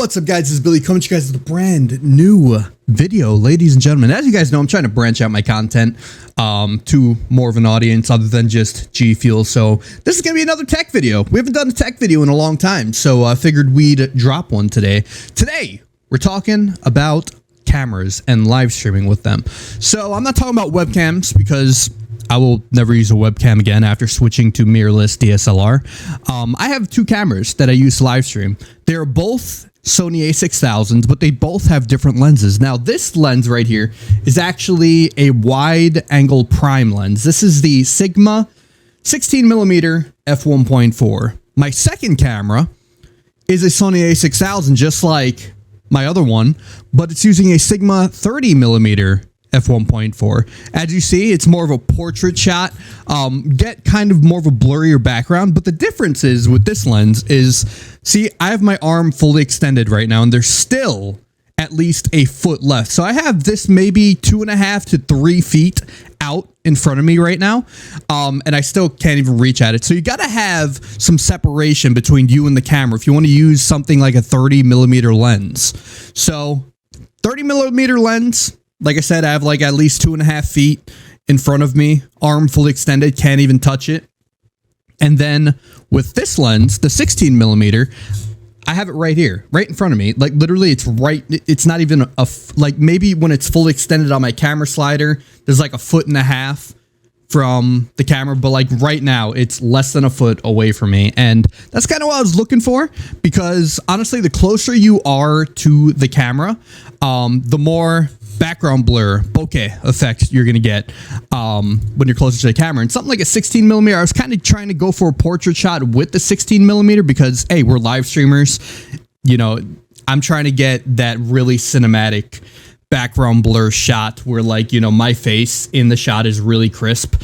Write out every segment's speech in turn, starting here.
What's up, guys? This is Billy coming to you guys with a brand new video, ladies and gentlemen. As you guys know, I'm trying to branch out my content to more of an audience other than just G Fuel. So this is gonna be another tech video. We haven't done a tech video in a long time, so I figured we'd drop one today. Today we're talking about cameras and live streaming with them. So I'm not talking about webcams because I will never use a webcam again after switching to mirrorless DSLR. I have two cameras that I use to live stream. They're both Sony a6000s, but they both have different lenses. Now, this lens right here is actually a wide angle prime lens. This is the Sigma 16mm f1.4. My second camera is a Sony a6000, just like my other one, but it's using a Sigma 30mm f1.4. As you see, it's more of a portrait shot. Get kind of more of a blurrier background, but the difference is with this lens is, see, I have my arm fully extended right now, and there's still at least a foot left. So I have this maybe 2.5 to 3 feet out in front of me right now, and I still can't even reach at it. So you gotta have some separation between you and the camera if you want to use something like a 30mm lens. So 30mm lens, like I said, I have like at least 2.5 feet in front of me, arm fully extended, can't even touch it. And then with this lens, the 16mm, I have it right here, right in front of me. Like literally it's right, it's not even like maybe when it's fully extended on my camera slider, there's like 1.5 feet from the camera, but like right now it's less than a foot away from me. And that's kind of what I was looking for, because honestly, the closer you are to the camera, the more background blur, bokeh effect you're gonna get when you're closer to the camera. And something like a 16mm, I was kind of trying to go for a portrait shot with the 16mm because, hey, we're live streamers. You know, I'm trying to get that really cinematic background blur shot where, like, you know, my face in the shot is really crisp.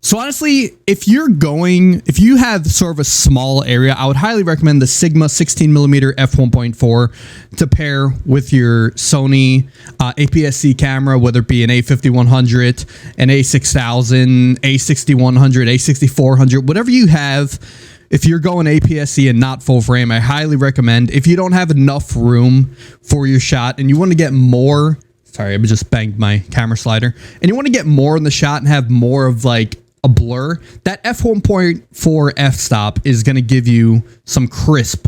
So honestly, if you have sort of a small area, I would highly recommend the Sigma 16mm f1.4 to pair with your Sony APS-C camera, whether it be an A5100, an A6000, A6100, A6400, whatever you have. If you're going APS-C and not full frame, I highly recommend. If you don't have enough room for your shot and you want to get more, sorry, I just banged my camera slider, and you want to get more in the shot and have more of like a blur, that f1.4 f-stop is going to give you some crisp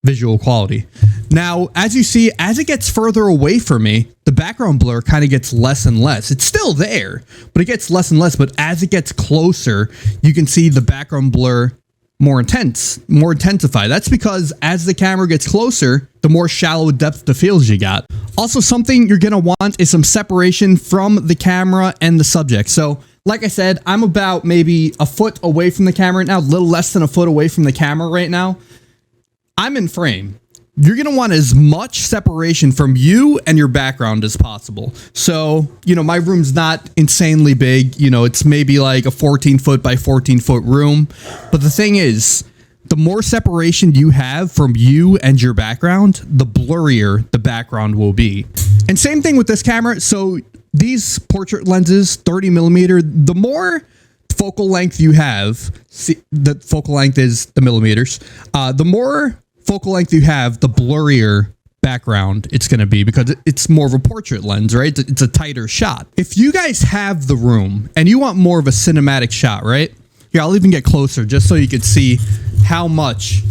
visual quality. Now, as you see, as it gets further away from me, the background blur kind of gets less and less. It's still there, but it gets less and less. But as it gets closer, you can see the background blur more intensified. That's because as the camera gets closer, the more shallow depth of fields you got. Also, something you're gonna want is some separation from the camera and the subject. So like I said, I'm about maybe a foot away from the camera right now, a little less than a foot away from the camera right now. I'm in frame. You're going to want as much separation from you and your background as possible. So, you know, my room's not insanely big. You know, it's maybe like a 14-foot by 14-foot room. But the thing is, the more separation you have from you and your background, the blurrier the background will be. And same thing with this camera. So these portrait lenses, 30mm, the more focal length you have, see, the focal length is the millimeters, the more focal length you have, the blurrier background it's going to be, because it's more of a portrait lens, right? It's a tighter shot. If you guys have the room and you want more of a cinematic shot, right? Here, I'll even get closer just so you can see how much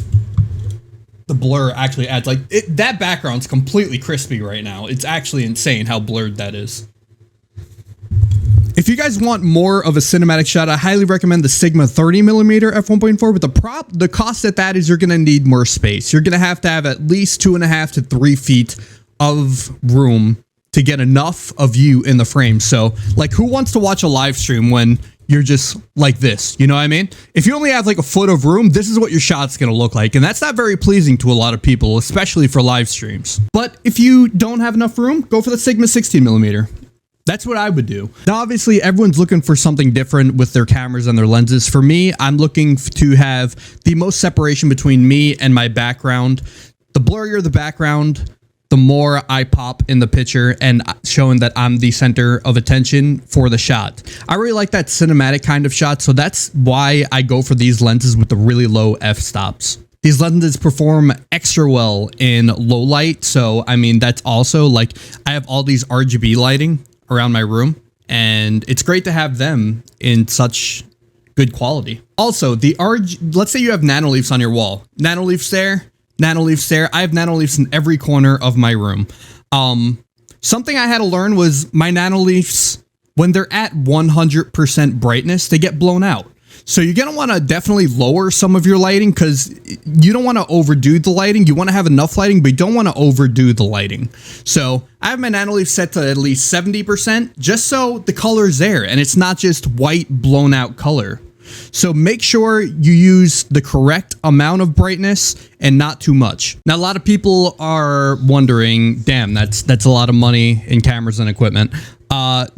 the blur actually adds. Like that background's completely crispy right now. It's actually insane how blurred that is. If you guys want more of a cinematic shot, I highly recommend the Sigma 30mm f1.4, but the cost at that is you're going to need more space. You're going to have at least 2.5 to 3 feet of room to get enough of you in the frame. So, like, who wants to watch a live stream when you're just like this? You know what I mean? If you only have like a foot of room, this is what your shot's going to look like. And that's not very pleasing to a lot of people, especially for live streams. But if you don't have enough room, go for the Sigma 16mm. That's what I would do. Now, obviously, everyone's looking for something different with their cameras and their lenses. For me, I'm looking to have the most separation between me and my background. The blurrier the background, the more I pop in the picture and showing that I'm the center of attention for the shot. I really like that cinematic kind of shot, so that's why I go for these lenses with the really low f-stops. These lenses perform extra well in low light, so I mean, that's also like, I have all these RGB lighting around my room, and it's great to have them in such good quality. Also, let's say you have nanoleafs on your wall. Nanoleafs there, nanoleafs there. I have nanoleafs in every corner of my room. Something I had to learn was my nanoleafs, when they're at 100% brightness, they get blown out. So you're going to want to definitely lower some of your lighting, because you don't want to overdo the lighting. You want to have enough lighting, but you don't want to overdo the lighting. So I have my nanoleaf set to at least 70%, just so the color is there and it's not just white blown out color. So make sure you use the correct amount of brightness and not too much. Now, a lot of people are wondering, damn, that's a lot of money in cameras and equipment.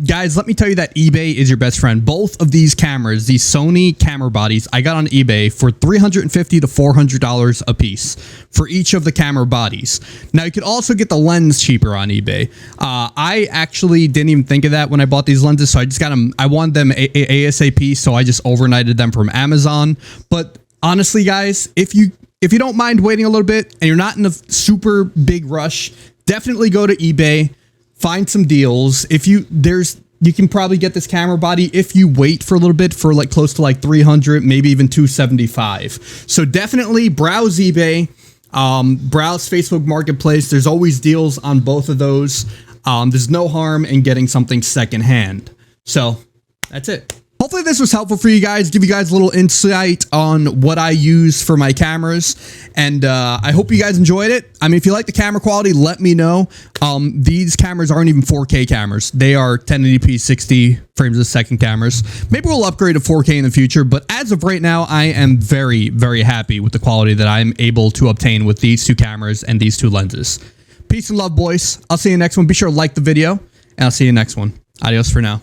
Guys, let me tell you that eBay is your best friend. Both of these cameras, these Sony camera bodies, I got on eBay for $350 to $400 a piece for each of the camera bodies. Now, you could also get the lens cheaper on eBay. I actually didn't even think of that when I bought these lenses, so I just got them. I wanted them ASAP, so I just overnighted them from Amazon. But honestly, guys, if you don't mind waiting a little bit and you're not in a super big rush, definitely go to eBay. Find some deals. You can probably get this camera body if you wait for a little bit for like close to like 300, maybe even 275. So definitely browse eBay, browse Facebook Marketplace. There's always deals on both of those. There's no harm in getting something secondhand. So that's it. Hopefully this was helpful for you guys, give you guys a little insight on what I use for my cameras, and I hope you guys enjoyed it. I mean, if you like the camera quality, let me know. These cameras aren't even 4K cameras. They are 1080p 60 frames a second cameras. Maybe we'll upgrade to 4K in the future, but as of right now, I am very, very happy with the quality that I'm able to obtain with these two cameras and these two lenses. Peace and love, boys. I'll see you next one. Be sure to like the video, and I'll see you next one. Adios for now.